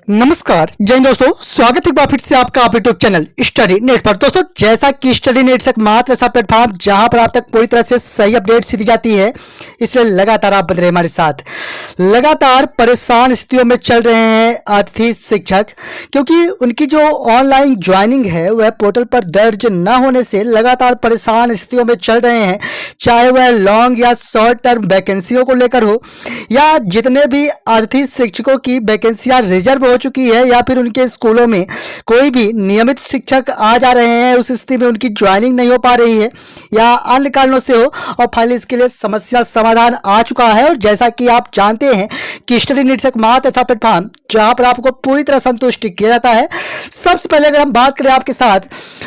नमस्कार जय हिंद दोस्तों, स्वागत है एक बार फिर से आपका आप यूट्यूब चैनल स्टडी नेट पर। दोस्तों, जैसा कि स्टडी नेट एकमात्र ऐसा प्लेटफॉर्म जहां पर आप तक पूरी तरह से सही अपडेट्स दी जाती है, इसलिए लगातार आप बन रहे हमारे साथ। लगातार परेशान स्थितियों में चल रहे हैं अतिथि शिक्षक, क्योंकि उनकी जो ऑनलाइन ज्वाइनिंग है वह पोर्टल पर दर्ज न होने से लगातार परेशान स्थितियों में चल रहे हैं। चाहे वह लॉन्ग या शॉर्ट टर्म वैकेंसियों को लेकर हो, या जितने भी अतिथि शिक्षकों की वैकेंसियां रिजर्व हो चुकी है, या फिर उनके स्कूलों में कोई भी नियमित शिक्षक आ जा रहे हैं, उस स्थिति में उनकी ज्वाइनिंग नहीं हो पा रही है या अन्य कारणों से हो, और फाइनली इसके लिए समस्या समाधान आ चुका है। और जैसा कि आप जानते हैं कि स्टडी नीड्स एकमात्र ऐसा प्लेटफॉर्म जहां पर आपको पूरी तरह संतुष्ट किया जाता है। सबसे पहले अगर हम बात करें आपके साथ,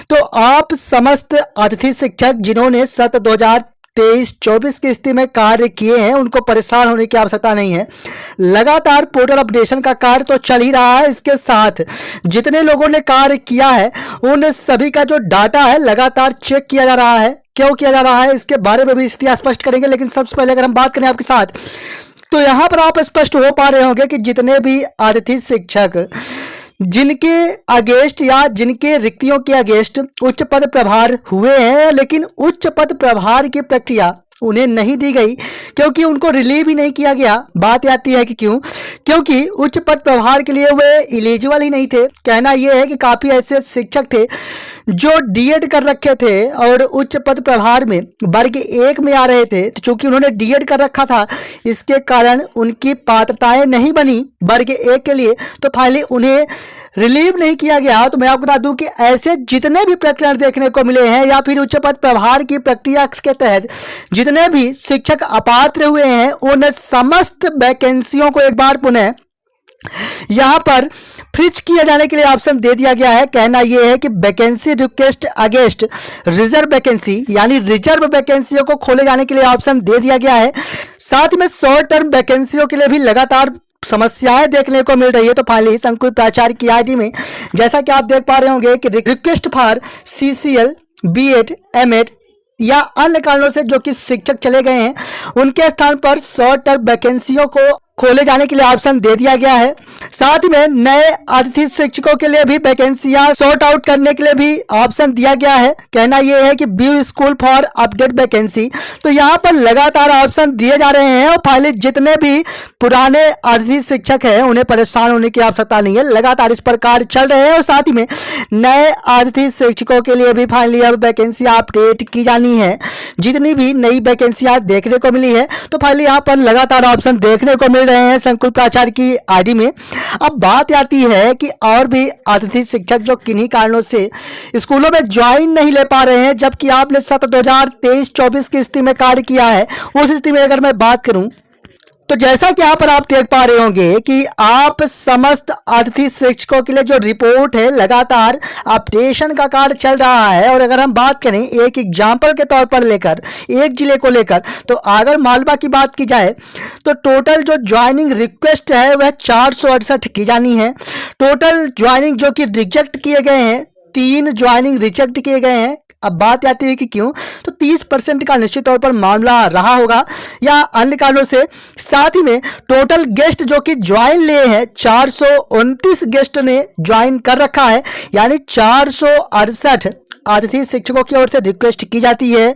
तो आप समस्त अतिथि शिक्षक जिन्होंने सत्र 2023-24 की स्थिति में कार्य किए हैं, उनको परेशान होने की आवश्यकता नहीं है। लगातार पोर्टल अपडेशन का कार्य तो चल ही रहा है, इसके साथ जितने लोगों ने कार्य किया है उन सभी का जो डाटा है लगातार चेक किया जा रहा है। क्यों किया जा रहा है इसके बारे में भी स्थिति स्पष्ट करेंगे, लेकिन सबसे पहले अगर हम बात करें आपके साथ, तो यहां पर आप स्पष्ट हो पा रहे होंगे कि जितने भी अतिथि शिक्षक जिनके अगेंस्ट या जिनके रिक्तियों के अगेंस्ट उच्च पद प्रभार हुए हैं, लेकिन उच्च पद प्रभार की प्रक्रिया उन्हें नहीं दी गई क्योंकि उनको रिलीव ही नहीं किया गया। बात आती है कि क्यों? क्योंकि उच्च पद प्रभार के लिए वे एलिजिबल ही नहीं थे। कहना यह है कि काफ़ी ऐसे शिक्षक थे जो डीएड कर रखे थे और उच्च पद प्रभार में वर्ग 1 में आ रहे थे, तो चूंकि उन्होंने डीएड कर रखा था, इसके कारण उनकी पात्रताएं नहीं बनी वर्ग 1 के लिए, तो फाइनली उन्हें रिलीव नहीं किया गया। तो मैं आपको बता दूं कि ऐसे जितने भी प्रकरण देखने को मिले हैं, या फिर उच्च पद प्रभार की प्रक्रिया के तहत जितने भी शिक्षक अपात्र हुए हैं, उन समस्त वैकेंसियों को एक बार पुनः यहां पर फ्रीज किए जाने के लिए ऑप्शन दे दिया गया है। कहना यह है कि vacancy request against reserve vacancy, यानी रिजर्व वैकेंसियों को खोले जाने के लिए ऑप्शन दे दिया गया है। साथ में शॉर्ट टर्म वैकेंसियों के लिए भी लगातार समस्याएं देखने को मिल रही है। तो फाइनली संकुल प्राचार्य की आईडी में जैसा कि आप देख पा रहे होंगे कि request for CCL, BEd, MEd या अन्य कारणों से जो कि शिक्षक चले गए हैं, उनके स्थान पर शॉर्ट टर्म वैकेंसियों को खोले जाने के लिए ऑप्शन दे दिया गया है। साथ में नए अतिथि शिक्षकों के लिए भी वैकेंसियां सॉर्ट आउट करने के लिए भी ऑप्शन दिया गया है। कहना यह है कि view school for update vacancy, तो यहाँ पर लगातार ऑप्शन दिए जा रहे हैं। और फाइनली जितने भी पुराने अतिथि शिक्षक हैं उन्हें परेशान होने की आवश्यकता नहीं है, लगातार इस पर कार्य चल रहे हैं। और साथ ही में नए अतिथि शिक्षकों के लिए भी फाइनली अब वैकेंसियां अपडेट की जानी है। जितनी भी नई वैकेंसियां देखने को मिली है, तो फाइनली यहाँ पर लगातार ऑप्शन देखने को मिल रहे हैं संकुल प्राचार्य की आईडी में। अब बात आती है कि और भी अतिथि शिक्षक जो किन्हीं कारणों से स्कूलों में ज्वाइन नहीं ले पा रहे हैं, जबकि आपने सत्र 2023-24 की स्थिति में कार्य किया है, उस स्थिति में अगर मैं बात करूं, तो जैसा कि यहाँ पर आप देख पा रहे होंगे कि आप समस्त अतिथि शिक्षकों के लिए जो रिपोर्ट है लगातार अपडेशन का कार्य चल रहा है। और अगर हम बात करें एक एग्जाम्पल के तौर पर लेकर, एक जिले को लेकर, तो अगर मालवा की बात की जाए तो टोटल जो ज्वाइनिंग रिक्वेस्ट है वह 468 की जानी है। टोटल ज्वाइनिंग जो कि रिजेक्ट किए गए हैं, 3 ज्वाइनिंग रिजेक्ट किए गए हैं। अब बात आती है कि क्यों, तो 30% का निश्चित तौर पर मामला रहा होगा या अन्य कारणों से। साथ ही में टोटल गेस्ट जो कि ज्वाइन लिए हैं, 429 गेस्ट ने ज्वाइन कर रखा है, यानी 468 अतिथि शिक्षकों की ओर से रिक्वेस्ट की जाती है।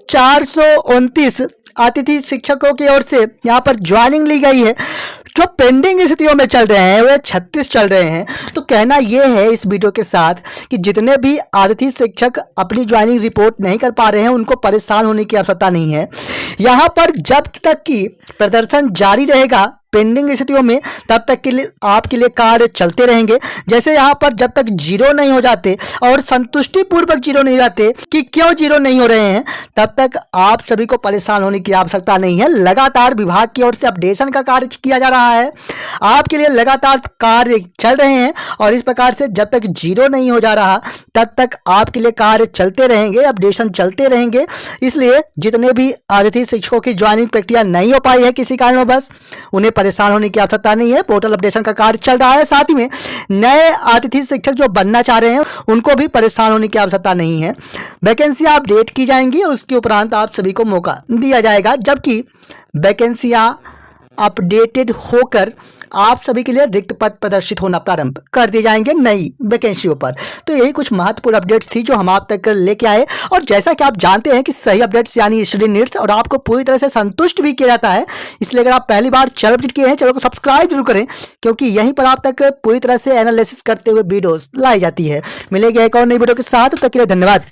429 अतिथि शिक्षकों की ओर से यहाँ पर ज्वाइनिंग ली गई है। जो पेंडिंग स्थितियों में चल रहे हैं वे 36 चल रहे हैं। तो कहना यह है इस वीडियो के साथ कि जितने भी अतिथि शिक्षक अपनी ज्वाइनिंग रिपोर्ट नहीं कर पा रहे हैं, उनको परेशान होने की आवश्यकता नहीं है। यहाँ पर जब तक कि प्रदर्शन जारी रहेगा पेंडिंग स्थितियों में, तब तक के लिए आपके लिए कार्य चलते रहेंगे। जैसे यहाँ पर जब तक जीरो नहीं हो जाते और संतुष्टि पूर्वक जीरो नहीं जाते कि क्यों जीरो नहीं हो रहे हैं, तब तक आप सभी को परेशान होने की आवश्यकता नहीं है। लगातार विभाग की ओर से अपडेशन का कार्य किया जा रहा है, आपके लिए लगातार कार्य चल रहे हैं। और इस प्रकार से जब तक जीरो नहीं हो जा रहा तब तक आपके लिए कार्य चलते रहेंगे, अपडेशन चलते रहेंगे। इसलिए जितने भी अतिथि शिक्षकों की ज्वाइनिंग प्रक्रिया नहीं हो पाई है किसी कारणवश, उन्हें परेशान होने की आवश्यकता नहीं है। पोर्टल अपडेशन का कार्य चल रहा है। साथ ही में नए अतिथि शिक्षक जो बनना चाह रहे हैं उनको भी परेशान होने की आवश्यकता नहीं है। वैकेंसियां अपडेट की जाएंगी, उसके उपरांत आप सभी को मौका दिया जाएगा। जबकि वैकेंसियां अपडेटेड होकर आप सभी के लिए रिक्त पद प्रदर्शित होना प्रारंभ कर दिए जाएंगे नई वैकेंसियों पर। तो यही कुछ महत्वपूर्ण अपडेट्स थी जो हम आप तक लेके आए। और जैसा कि आप जानते हैं कि सही अपडेट्स यानी स्टडी नीड्स और आपको पूरी तरह से संतुष्ट भी किया जाता है, इसलिए अगर आप पहली बार चैनल विजिट किए हैं, चैनल को सब्सक्राइब जरूर करें, क्योंकि यहीं पर आप तक पूरी तरह से एनालिसिस करते हुए वीडियोस लाई जाती है। मिलेगी एक और नई वीडियो के साथ, तब तक के लिए धन्यवाद।